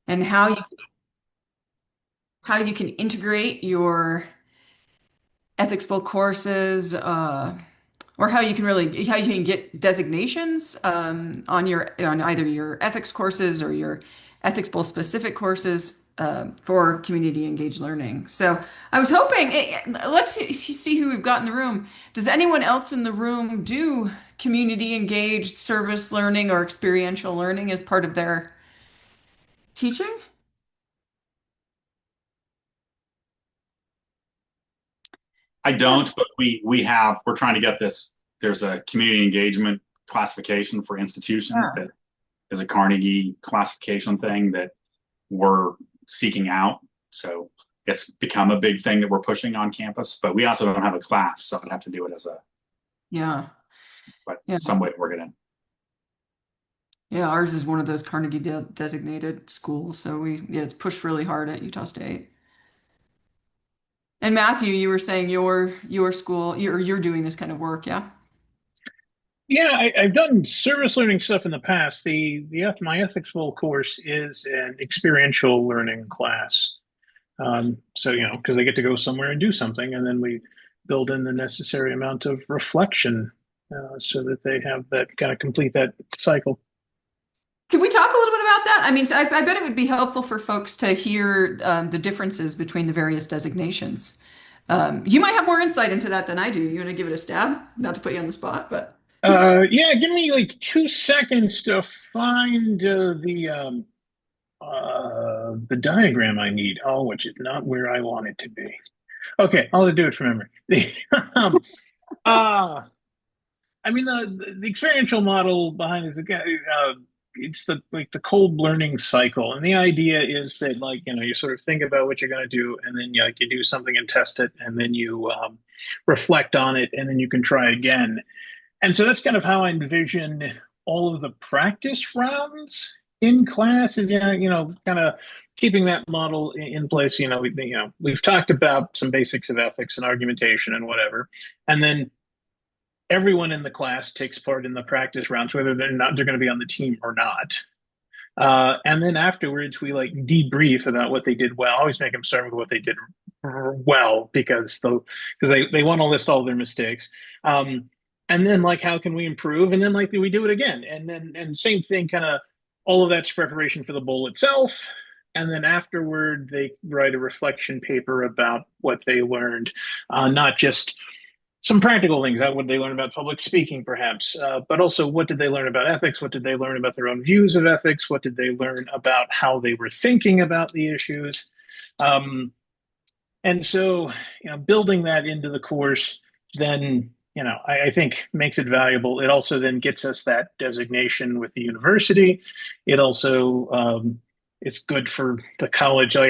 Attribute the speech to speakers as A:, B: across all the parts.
A: and how you can integrate your ethics bowl courses, or how you can get designations on either your ethics courses or your ethics bowl specific courses for community engaged learning. So I was hoping, let's see who we've got in the room. Does anyone else in the room do community engaged service learning or experiential learning as part of their teaching?
B: I
A: Yeah.
B: don't, but we're trying to get this. There's a community engagement classification for institutions
A: Yeah.
B: that is a Carnegie classification thing that we're seeking out. So it's become a big thing that we're pushing on campus, but we also don't have a class, so I'd have to do it as a
A: Yeah.
B: but
A: Yeah.
B: some way to work it in.
A: Yeah, ours is one of those Carnegie designated schools, so yeah, it's pushed really hard at Utah State. And Matthew, you were saying your school, you're doing this kind of work, yeah?
C: Yeah, I've done service learning stuff in the past. My ethics bowl course is an experiential learning class. So because they get to go somewhere and do something, and then we build in the necessary amount of reflection so that they have that kind of complete that cycle.
A: Can we talk a little bit about that? I mean, I bet it would be helpful for folks to hear the differences between the various designations. You might have more insight into that than I do. You want to give it a stab? Not to put you on the spot, but
C: Yeah, give me like 2 seconds to find the diagram I need. Oh, which is not where I want it to be. Okay, I'll do it from memory. um, uh, I mean the experiential model behind it is it's the like the cold learning cycle, and the idea is that like you sort of think about what you're going to do, and then you do something and test it, and then you reflect on it, and then you can try again. And so that's kind of how I envision all of the practice rounds in class is kind of keeping that model in place. We've talked about some basics of ethics and argumentation and whatever, and then everyone in the class takes part in the practice rounds, whether they're going to be on the team or not. And then afterwards, we like debrief about what they did well. I always make them start with what they did well because they want to list all their mistakes. And then like how can we improve? And then like we do it again, and same thing, kind of all of that's preparation for the bowl itself. And then afterward, they write a reflection paper about what they learned, not just some practical things. What did they learn about public speaking, perhaps? But also, what did they learn about ethics? What did they learn about their own views of ethics? What did they learn about how they were thinking about the issues? Um, and so, building that into the course, then, I think makes it valuable. It also then gets us that designation with the university. It also it's good for the college. I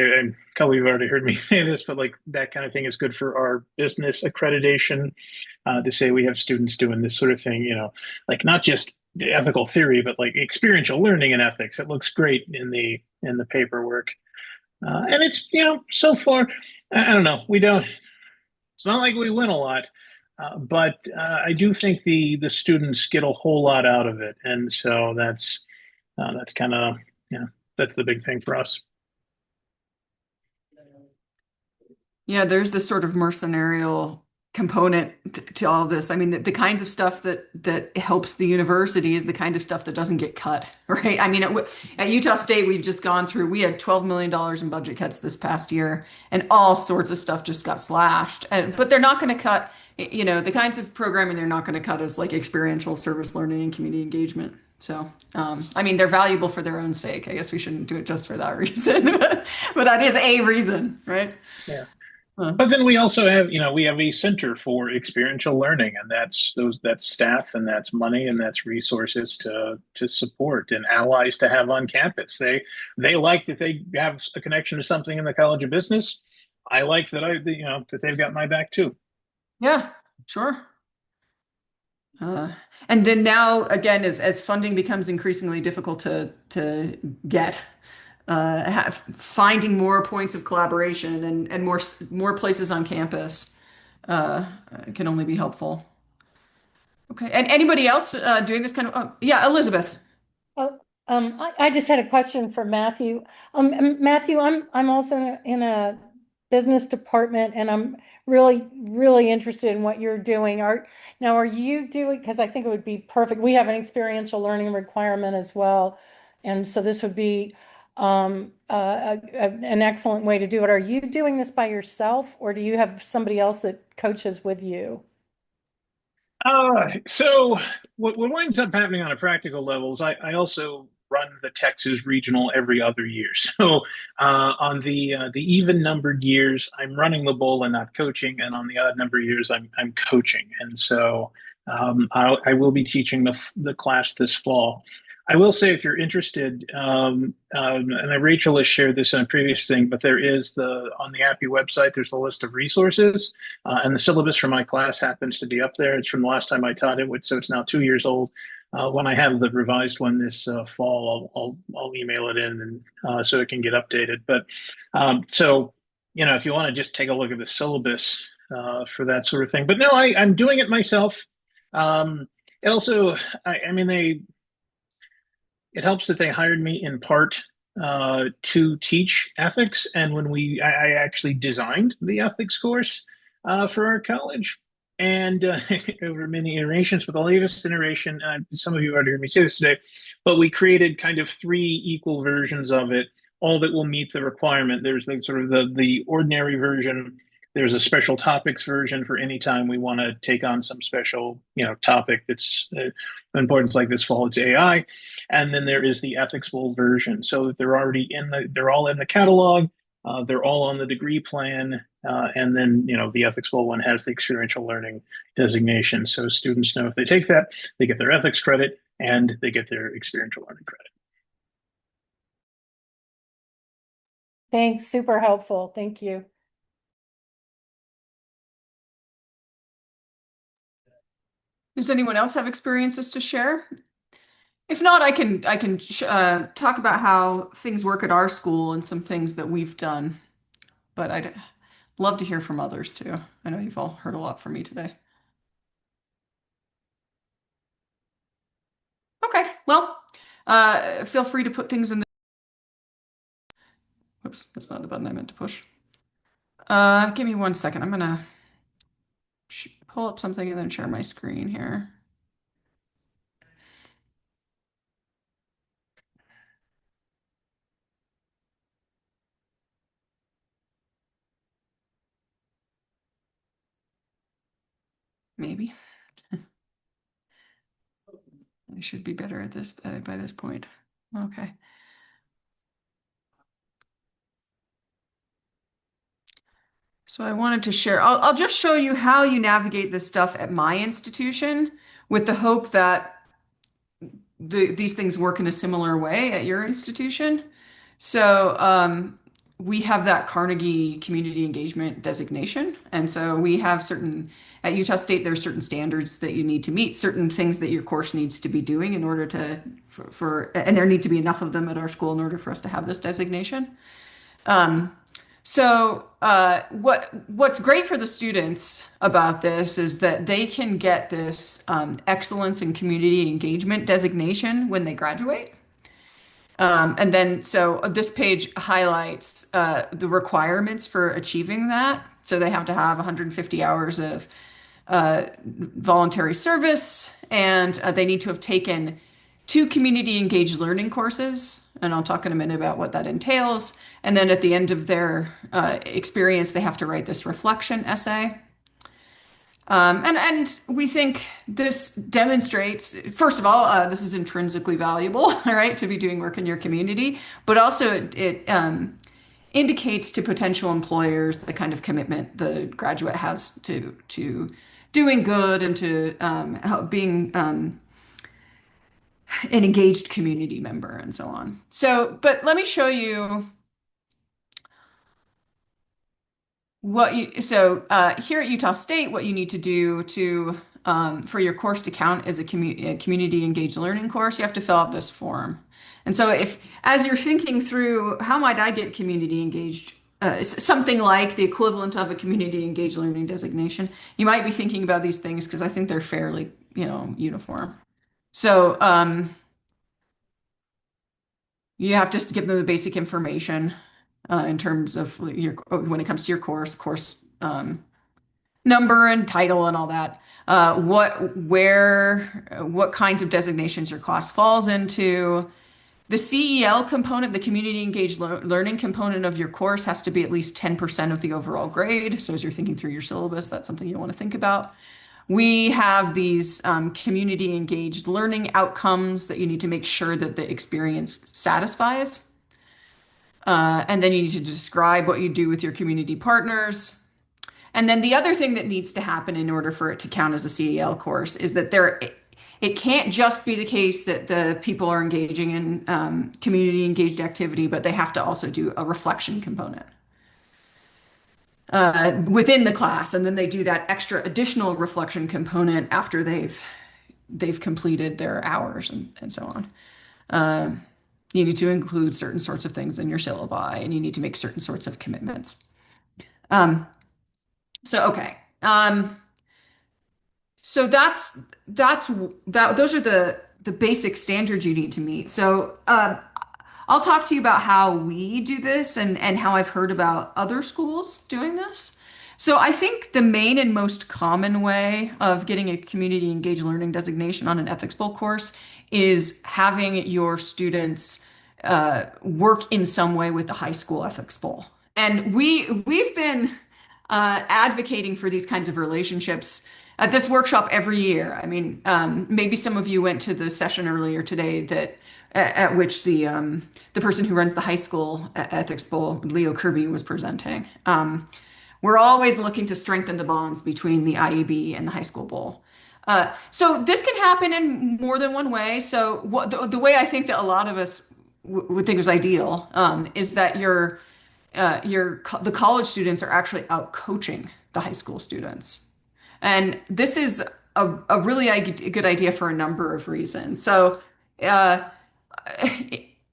C: probably you've already heard me say this, but like that kind of thing is good for our business accreditation to say we have students doing this sort of thing. Like not just the ethical theory, but like experiential learning in ethics. It looks great in the paperwork, and it's so far. I don't know. We don't. It's not like we win a lot, but I do think the students get a whole lot out of it, and so that's kind of that's the big thing for us.
A: yeah, there's this sort of mercenarial component to all of this. I mean, the kinds of stuff that helps the university is the kind of stuff that doesn't get cut, right? I mean, at Utah State, we've just gone through, we had $12 million in budget cuts this past year, and all sorts of stuff just got slashed. But they're not going to cut, the kinds of programming they're not going to cut is like experiential service learning and community engagement. So, I mean, they're valuable for their own sake. I guess we shouldn't do it just for that reason, but that is a reason, right?
C: Yeah.
A: Huh.
C: But then we also have, we have a center for experiential learning, and that's staff, and that's money, and that's resources to support and allies to have on campus. They like that they have a connection to something in the College of Business. I like that that they've got my back too.
A: Yeah, sure. Uh, and then now, again, as funding becomes increasingly difficult to get, finding more points of collaboration and more places on campus uh, can only be helpful. Okay. And anybody else doing this kind of? Oh, yeah, Elizabeth.
D: I just had a question for Matthew. Matthew, I'm also in a business department, and I'm really interested in what you're doing. Are you doing? Because I think it would be perfect. We have an experiential learning requirement as well, and so this would be an excellent way to do it. Are you doing this by yourself, or do you have somebody else that coaches with you?
C: So what winds up happening on a practical level is I also run the Texas regional every other year. So on the even numbered years, I'm running the bowl and not coaching, and on the odd number years, I'm coaching. And so I will be teaching the class this fall. I will say, if you're interested, and Rachel has shared this in a previous thing, but there is the on the APPE website. There's a list of resources. And the syllabus for my class happens to be up there. It's from the last time I taught it, so it's now 2 years old. When I have the revised one this fall, I'll email it in and so it can get updated. But so if you want to just take a look at the syllabus for that sort of thing. But no, I'm doing it myself. It also, I mean, it helps that they hired me in part to teach ethics. And I actually designed the ethics course for our college. And over many iterations, but the latest iteration, some of you already heard me say this today, but we created kind of three equal versions of it, all that will meet the requirement. There's the ordinary version. There's a special topics version for any time we want to take on some special, topic that's important, like this fall, it's AI. And then there is the ethics bowl version, so that they're all in the catalog. They're all on the degree plan, and then the ethics bowl one has the experiential learning designation. So students know if they take that, they get their ethics credit and they get their experiential learning credit.
D: Thanks, super helpful. Thank you.
A: Does anyone else have experiences to share? If not, I can talk about how things work at our school and some things that we've done. But I'd love to hear from others too. I know you've all heard a lot from me today. Okay, well, feel free to put things in the. Whoops, that's not the button I meant to push. Give me 1 second. I'm gonna pull up something and then share my screen here. Maybe. I should be better at this by this point. Okay. So I wanted to share, I'll just show you how you navigate this stuff at my institution with the hope that these things work in a similar way at your institution. So we have that Carnegie Community Engagement designation. And so we have at Utah State, there's certain standards that you need to meet, certain things that your course needs to be doing in order and there need to be enough of them at our school in order for us to have this designation. What's great for the students about this is that they can get this excellence in community engagement designation when they graduate. And then, so this page highlights the requirements for achieving that. So they have to have 150 hours of voluntary service, and they need to have taken 2 community engaged learning courses. And I'll talk in a minute about what that entails. And then at the end of their experience, they have to write this reflection essay. And we think this demonstrates, first of all, this is intrinsically valuable, all right, to be doing work in your community, but also it indicates to potential employers the kind of commitment the graduate has to doing good and to being an engaged community member and so on. So, but let me show you here at Utah State, what you need to do for your course to count as a community engaged learning course, you have to fill out this form. And so as you're thinking through, how might I get community engaged, something like the equivalent of a community engaged learning designation, you might be thinking about these things because I think they're fairly, uniform. So, You have just to give them the basic information in terms of your when it comes to your course number and title and all that. What kinds of designations your class falls into. The CEL component, the community engaged learning component of your course has to be at least 10% of the overall grade. So as you're thinking through your syllabus, that's something you want to think about. We have these community engaged learning outcomes that you need to make sure that the experience satisfies. And then you need to describe what you do with your community partners. And then the other thing that needs to happen in order for it to count as a CEL course is that it can't just be the case that the people are engaging in community engaged activity, but they have to also do a reflection component within the class, and then they do that extra additional reflection component after they've completed their hours and so on. You need to include certain sorts of things in your syllabi, and you need to make certain sorts of commitments. Um, so okay. So those are the basic standards you need to meet. So I'll talk to you about how we do this and how I've heard about other schools doing this. So I think the main and most common way of getting a community engaged learning designation on an ethics bowl course is having your students work in some way with the high school ethics bowl. And we've been advocating for these kinds of relationships at this workshop every year. I mean, maybe some of you went to the session earlier today that at which the person who runs the high school ethics bowl, Leo Kirby, was presenting. We're always looking to strengthen the bonds between the IEB and the high school bowl. So this can happen in more than one way. So the way I think that a lot of us would think is ideal is that the college students are actually out coaching the high school students. And this is a really good idea for a number of reasons. So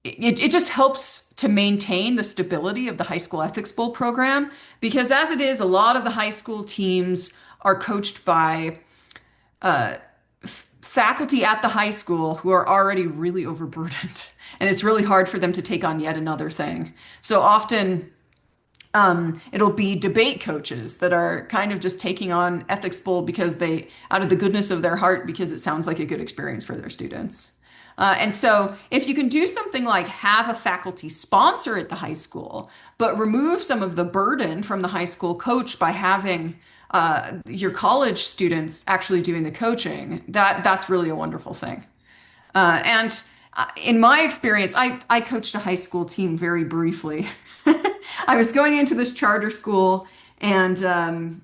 A: it just helps to maintain the stability of the high school ethics bowl program because as it is, a lot of the high school teams are coached by faculty at the high school who are already really overburdened. And it's really hard for them to take on yet another thing. So often it'll be debate coaches that are kind of just taking on ethics bowl because out of the goodness of their heart, because it sounds like a good experience for their students. And so if you can do something like have a faculty sponsor at the high school, but remove some of the burden from the high school coach by having your college students actually doing the coaching, that's really a wonderful thing. And in my experience, I coached a high school team very briefly. I was going into this charter school, and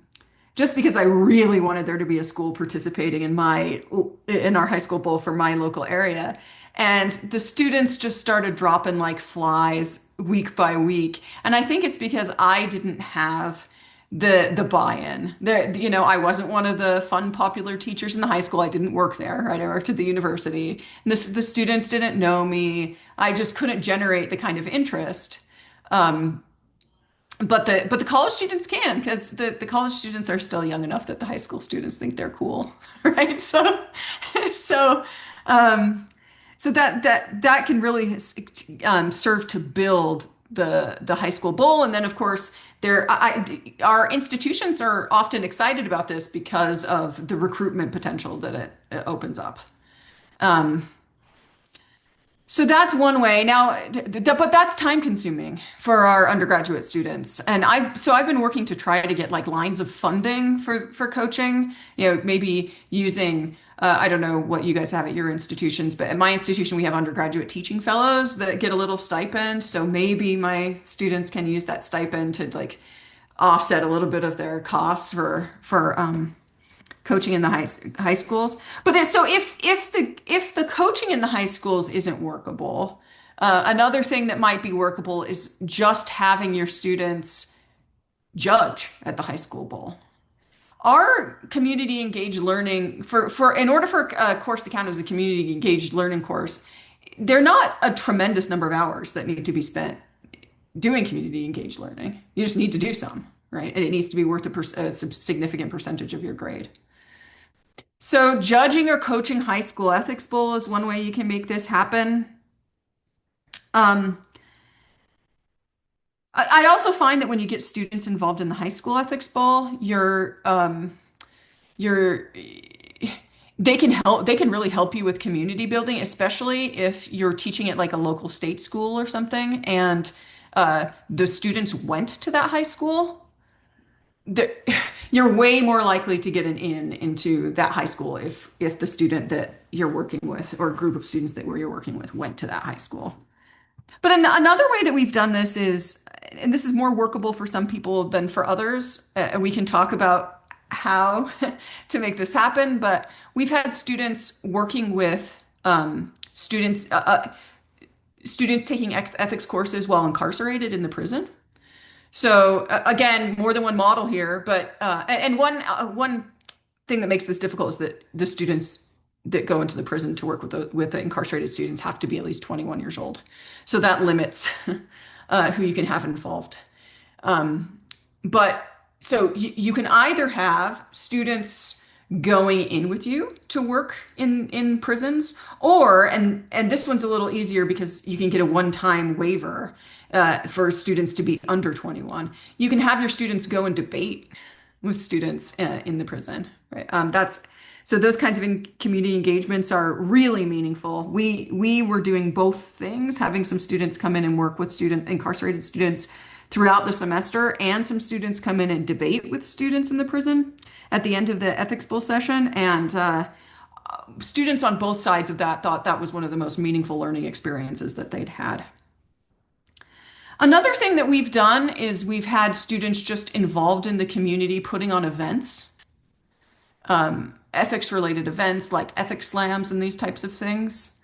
A: just because I really wanted there to be a school participating in our high school bowl for my local area, and the students just started dropping like flies week by week. And I think it's because I didn't have the buy-in. I wasn't one of the fun, popular teachers in the high school. I didn't work there, right? I worked at the university. And the students didn't know me. I just couldn't generate the kind of interest. But the college students can because the college students are still young enough that the high school students think they're cool, right? So um, so that can really serve to build the high school bowl, and then of course our institutions are often excited about this because of the recruitment potential that it opens up. Um, so that's one way. Now, but that's time consuming for our undergraduate students. And I've been working to try to get like lines of funding for coaching, maybe using I don't know what you guys have at your institutions, but at my institution we have undergraduate teaching fellows that get a little stipend. So maybe my students can use that stipend to like offset a little bit of their costs for coaching in the high schools. But so if the coaching in the high schools isn't workable, another thing that might be workable is just having your students judge at the high school bowl. Our community engaged learning in order for a course to count as a community engaged learning course, there are not a tremendous number of hours that need to be spent doing community engaged learning. You just need to do some, right? And it needs to be worth a significant percentage of your grade. So judging or coaching high school ethics bowl is one way you can make this happen. Um, I also find that when you get students involved in the high school ethics ball, you're they can really help you with community building, especially if you're teaching at like a local state school or something, and the students went to that high school. The, you're way more likely to get an in into that high school if the student that you're working with or group of students that you're working with went to that high school. But another way that we've done this is, and this is more workable for some people than for others, and we can talk about how to make this happen, but we've had students working with students taking ethics courses while incarcerated in the prison. So again, more than one model here, but and one thing that makes this difficult is that the students that go into the prison to work with the incarcerated students have to be at least 21 years old. So that limits who you can have involved. But so you can either have students going in with you to work in prisons, or and this one's a little easier because you can get a one-time waiver for students to be under 21. You can have your students go and debate with students in the prison, right? That's so those kinds of community engagements are really meaningful. We were doing both things, having some students come in and work with incarcerated students throughout the semester, and some students come in and debate with students in the prison at the end of the ethics bowl session. And students on both sides of that thought that was one of the most meaningful learning experiences that they'd had. Another thing that we've done is we've had students just involved in the community putting on events, ethics related events like ethics slams and these types of things,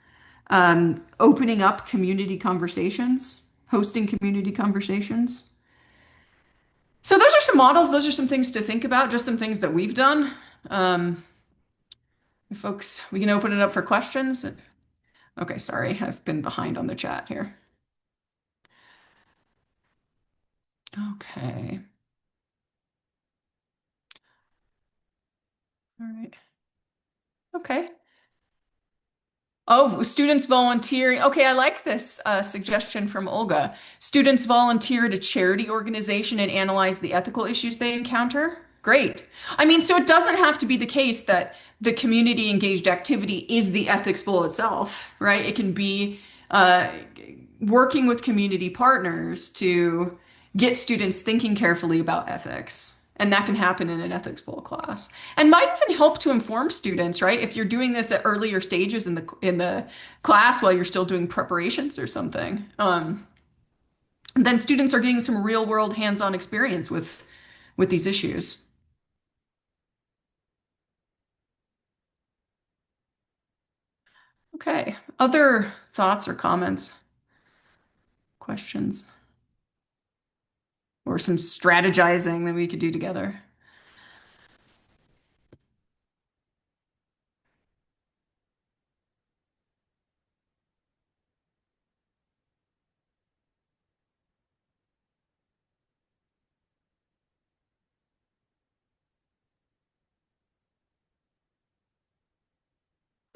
A: opening up community conversations, hosting community conversations. So those are some models. Those are some things to think about, just some things that we've done. Folks, we can open it up for questions. Okay, sorry, I've been behind on the chat here. Okay. All right. Okay. Oh, students volunteering. Okay, I like this suggestion from Olga. Students volunteer at a charity organization and analyze the ethical issues they encounter. Great. I mean, so it doesn't have to be the case that the community engaged activity is the ethics bowl itself, right? It can be uh, working with community partners to get students thinking carefully about ethics. And that can happen in an ethics bowl class, and might even help to inform students, right? If you're doing this at earlier stages in the class while you're still doing preparations or something, then students are getting some real world hands-on experience with these issues. Okay, other thoughts or comments, questions, or some strategizing that we could do together?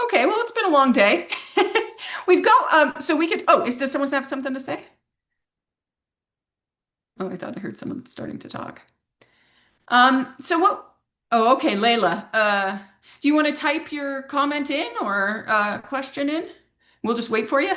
A: Okay, well, it's been a long day. We've got so we could. Oh, does someone have something to say? Oh, I thought I heard someone starting to talk. So what? Oh, okay, Layla. Do you want to type your comment in or question in? We'll just wait for you.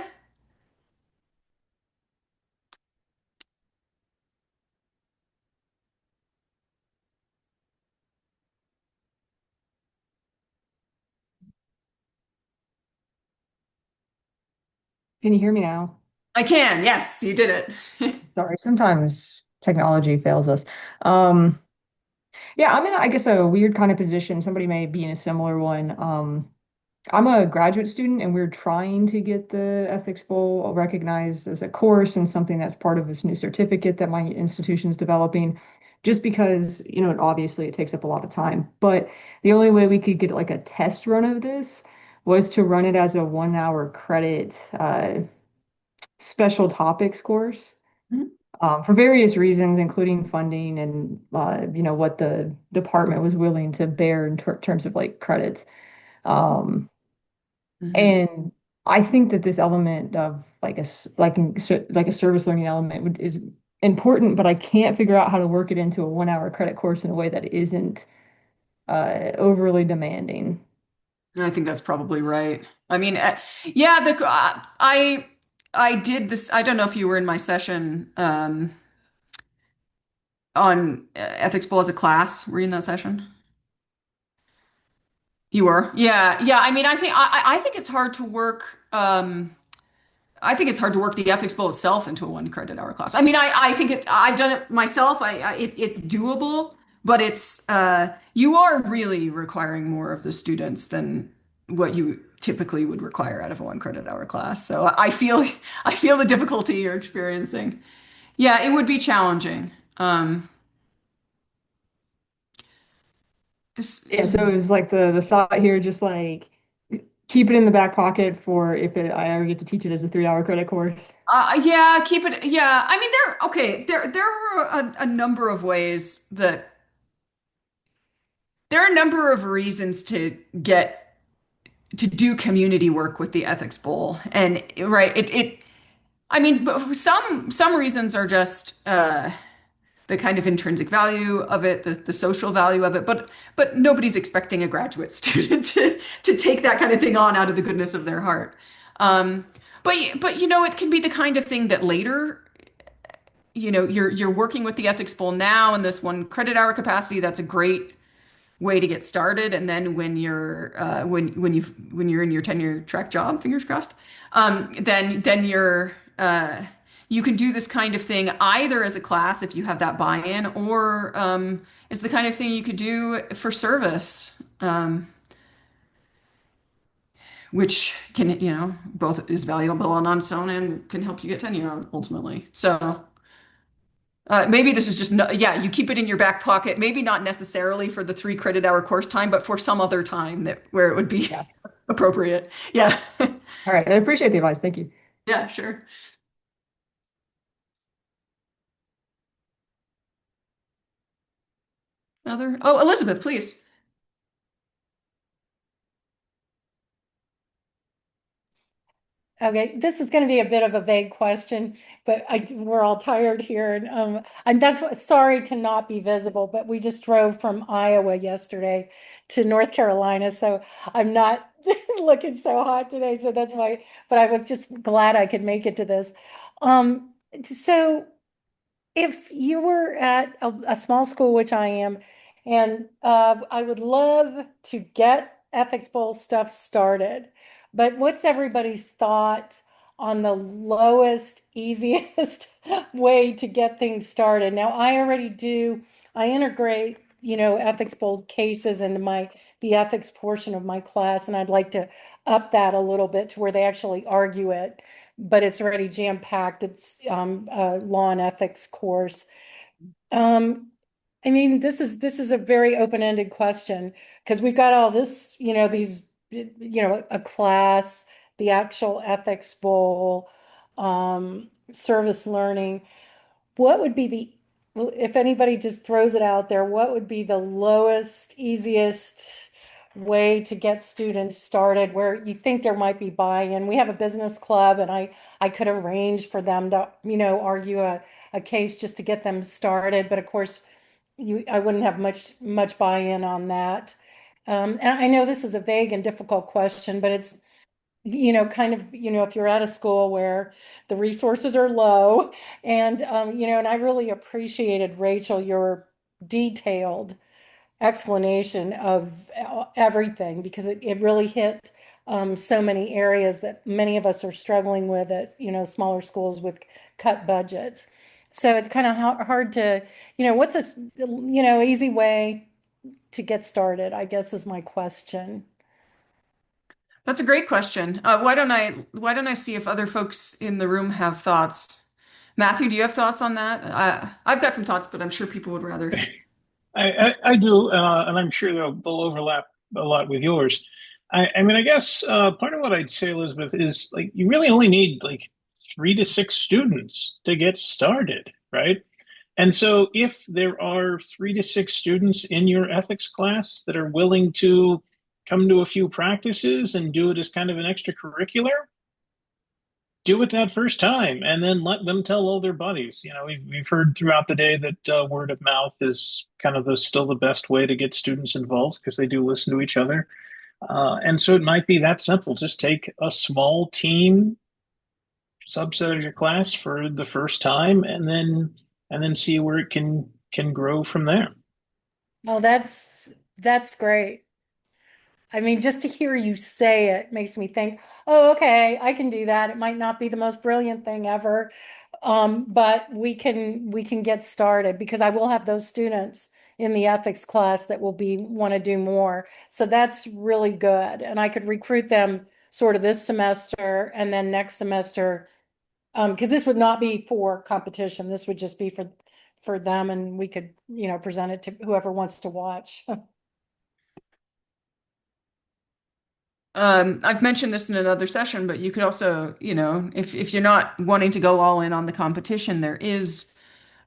E: Can you hear me now?
A: I can. Yes, you did it.
E: Sorry, sometimes technology fails us. Um, yeah, I'm in, I guess, a weird kind of position. Somebody may be in a similar one. I'm a graduate student, and we're trying to get the Ethics Bowl recognized as a course and something that's part of this new certificate that my institution is developing. Just because, obviously it takes up a lot of time. But the only way we could get like a test run of this was to run it as a 1 hour credit special topics course. For various reasons, including funding and what the department was willing to bear in terms of like credits. Um,
A: Mhm.
E: and I think that this element of like a service learning element is important, but I can't figure out how to work it into a 1 hour credit course in a way that isn't overly demanding.
A: I think that's probably right. I mean, yeah, I did this. I don't know if you were in my session on ethics bowl as a class. Were you in that session? You were? Yeah, yeah. I mean, I think it's hard to work. I think it's hard to work the ethics bowl itself into a 1 credit hour class. I mean, I think I've done it myself. It's doable, but you are really requiring more of the students than what you typically would require out of a 1 credit hour class. So I feel the difficulty you're experiencing. Yeah, it would be challenging. it's-
E: Yeah, so it was like the thought here, just like keep it in the back pocket for if I ever get to teach it as a 3 hour credit course.
A: yeah, keep it. Yeah, I mean, there were a number of ways that there are a number of reasons to do community work with the ethics bowl, and right, I mean, but some reasons are just the kind of intrinsic value of it, the social value of it, but nobody's expecting a graduate student to take that kind of thing on out of the goodness of their heart. Um, but it can be the kind of thing that later, you're working with the ethics bowl now in this 1 credit hour capacity. That's a great way to get started. And then when you're in your tenure track job, fingers crossed, then you can do this kind of thing either as a class if you have that buy-in, or is the kind of thing you could do for service, which can, both is valuable on its own and can help you get tenure ultimately. So maybe this is just no, yeah, you keep it in your back pocket, maybe not necessarily for the 3 credit hour course time, but for some other time where it would be
E: Yeah.
A: appropriate. Yeah.
E: All right. I appreciate the advice. Thank you.
A: Yeah, sure. Oh, Elizabeth, please.
D: Okay, this is going to be a bit of a vague question, but we're all tired here, and that's sorry to not be visible, but we just drove from Iowa yesterday to North Carolina, so I'm not looking so hot today, so that's why. But I was just glad I could make it to this. Um, so if you were at a small school, which I am, and I would love to get Ethics Bowl stuff started, but what's everybody's thought on the lowest, easiest way to get things started? Now, I integrate, Ethics Bowl cases into the ethics portion of my class, and I'd like to up that a little bit to where they actually argue it, but it's already jam-packed. It's a law and ethics course. Um, I mean, this is a very open-ended question because we've got all this, a class, the actual ethics bowl, service learning. What would be if anybody just throws it out there, what would be the lowest, easiest way to get students started where you think there might be buy-in? We have a business club, and I could arrange for them to, argue a case just to get them started. But of course, I wouldn't have much buy-in on that. And I know this is a vague and difficult question, but it's, kind of, if you're at a school where the resources are low, and, and I really appreciated, Rachel, your detailed explanation of everything, because it really hit so many areas that many of us are struggling with at, smaller schools with cut budgets. So it's kind of hard to, what's a, easy way to get started, I guess is my question.
A: That's a great question. Why don't I see if other folks in the room have thoughts? Matthew, do you have thoughts on that? I've got some thoughts, but I'm sure people would rather.
C: I do, and I'm sure they'll overlap a lot with yours. I mean, I guess part of what I'd say, Elizabeth, is like you really only need like 3 to 6 students to get started, right? And so if there are 3 to 6 students in your ethics class that are willing to come to a few practices and do it as kind of an extracurricular, do it that first time and then let them tell all their buddies. We've heard throughout the day that word of mouth is kind of still the best way to get students involved because they do listen to each other. And so it might be that simple. Just take a small team subset of your class for the first time and then see where it can grow from there.
D: Oh, that's great. I mean, just to hear you say it makes me think, oh, okay, I can do that. It might not be the most brilliant thing ever, but we can get started because I will have those students in the ethics class that will be want to do more. So that's really good, and I could recruit them sort of this semester and then next semester, because this would not be for competition. This would just be for them, and we could, present it to whoever wants to watch.
A: I've mentioned this in another session, but you could also, if you're not wanting to go all in on the competition, there is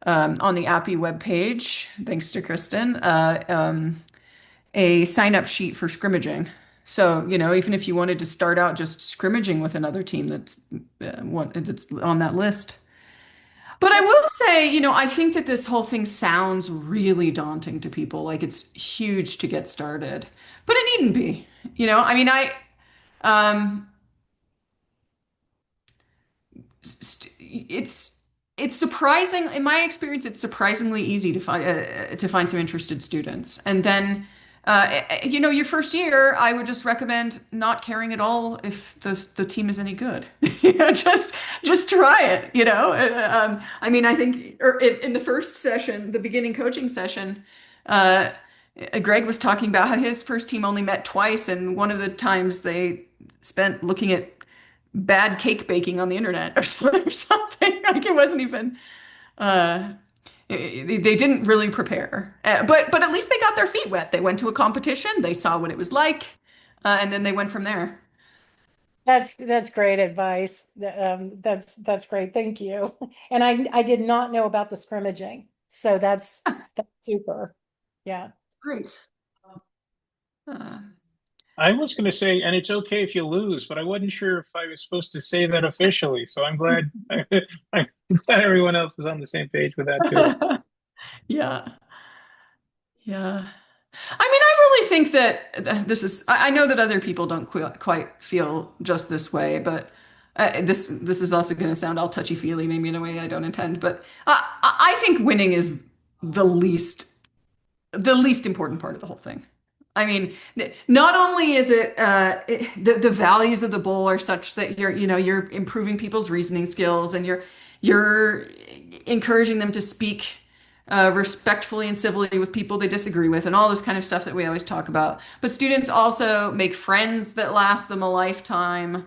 A: on the Appy webpage, thanks to Kristen, a sign up sheet for scrimmaging. So, even if you wanted to start out just scrimmaging with another team that's on that list. But I will say, I think that this whole thing sounds really daunting to people. Like it's huge to get started, but it needn't be. I mean, um, it's surprising in my experience. It's surprisingly easy to find some interested students, and then your first year, I would just recommend not caring at all if the team is any good. Just try it. I mean, I think in the first session, the beginning coaching session. Uh, Greg was talking about how his first team only met twice, and one of the times they spent looking at bad cake baking on the internet or something. Like it wasn't even uh they didn't really prepare. But at least they got their feet wet. They went to a competition, they saw what it was like, and then they went from there.
D: That's great advice. That's great. Thank you. And I did not know about the scrimmaging. So that's super. Yeah.
A: Great. Uh,
C: I was going to say, and it's okay if you lose, but I wasn't sure if I was supposed to say that officially. So I'm glad, I'm glad everyone else is on the same page with that too.
A: yeah. Yeah. I mean, I really think that this is, I know that other people don't quite feel just this way, but this is also going to sound all touchy-feely, maybe in a way I don't intend, but I think winning is the least the least important part of the whole thing. I mean, not only is the values of the bowl are such that you're improving people's reasoning skills and you're encouraging them to speak respectfully and civilly with people they disagree with and all this kind of stuff that we always talk about. But students also make friends that last them a lifetime.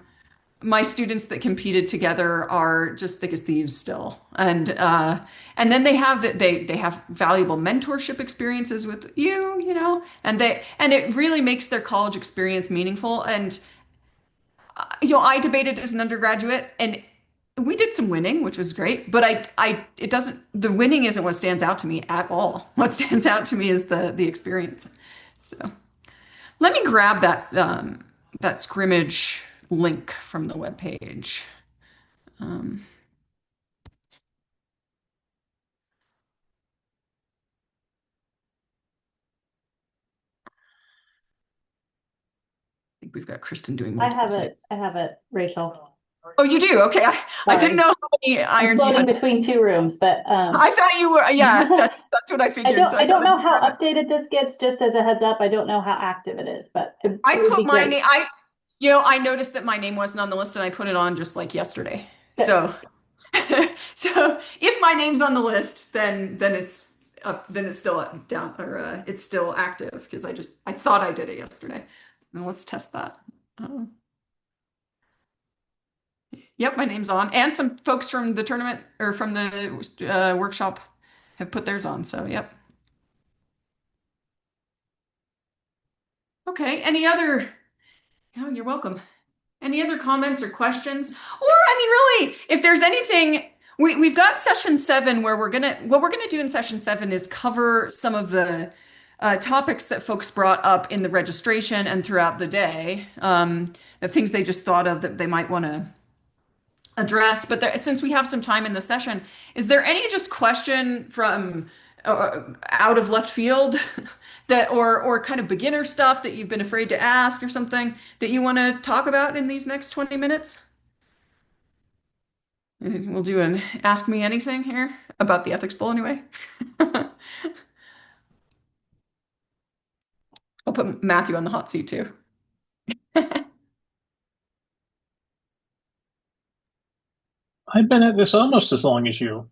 A: My students that competed together are just thick as thieves still, and then they have valuable mentorship experiences with and it really makes their college experience meaningful. And I debated as an undergraduate, and we did some winning, which was great, but it doesn't the winning isn't what stands out to me at all. What stands out to me is the experience. So let me grab that scrimmage link from the webpage. Um, I think we've got Kristen doing
F: I
A: multiple
F: have
A: types.
F: it. I have it, Rachel.
A: Oh, you do? Okay. I didn't
F: Sorry.
A: know how many
F: I'm
A: irons you
F: floating
A: had.
F: between two rooms, but
A: I thought you were, yeah,
F: I
A: that's what I figured. So I
F: I
A: thought
F: don't
A: I'd
F: know
A: just
F: how
A: grab it.
F: updated this gets, just as a heads up. I don't know how active it is, but
A: I
F: it would
A: put
F: be
A: my
F: great.
A: name, I noticed that my name wasn't on the list and I put it on just like yesterday.
F: Good.
A: So, so if my name's on the list, then it's up, then it's still down or it's still active because I thought I did it yesterday. Now let's test that. Um, Yep, my name's on. And some folks from the tournament or from the workshop have put theirs on. So, yep. Okay. Oh, you're welcome. Any other comments or questions? Or, I mean, really, if there's anything, we've got session 7 where what we're gonna do in session 7 is cover some of the topics that folks brought up in the registration and throughout the day, the things they just thought of that they might want to address. But since we have some time in the session, is there any just question from out of left field that or kind of beginner stuff that you've been afraid to ask or something that you want to talk about in these next 20 minutes? We'll do an ask me anything here about the ethics bowl anyway. I'll put Matthew on the hot seat too.
C: I've been at this almost as long as you.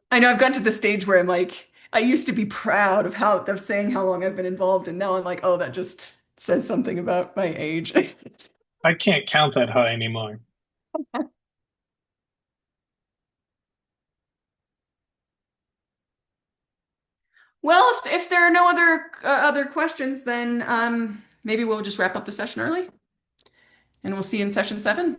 A: I know I've gotten to the stage where I'm like, I used to be proud of saying how long I've been involved, and now I'm like, oh, that just says something about my age.
C: I can't count that high anymore.
A: Well, if there are no other questions, then maybe we'll just wrap up the session early, and we'll see you in session 7.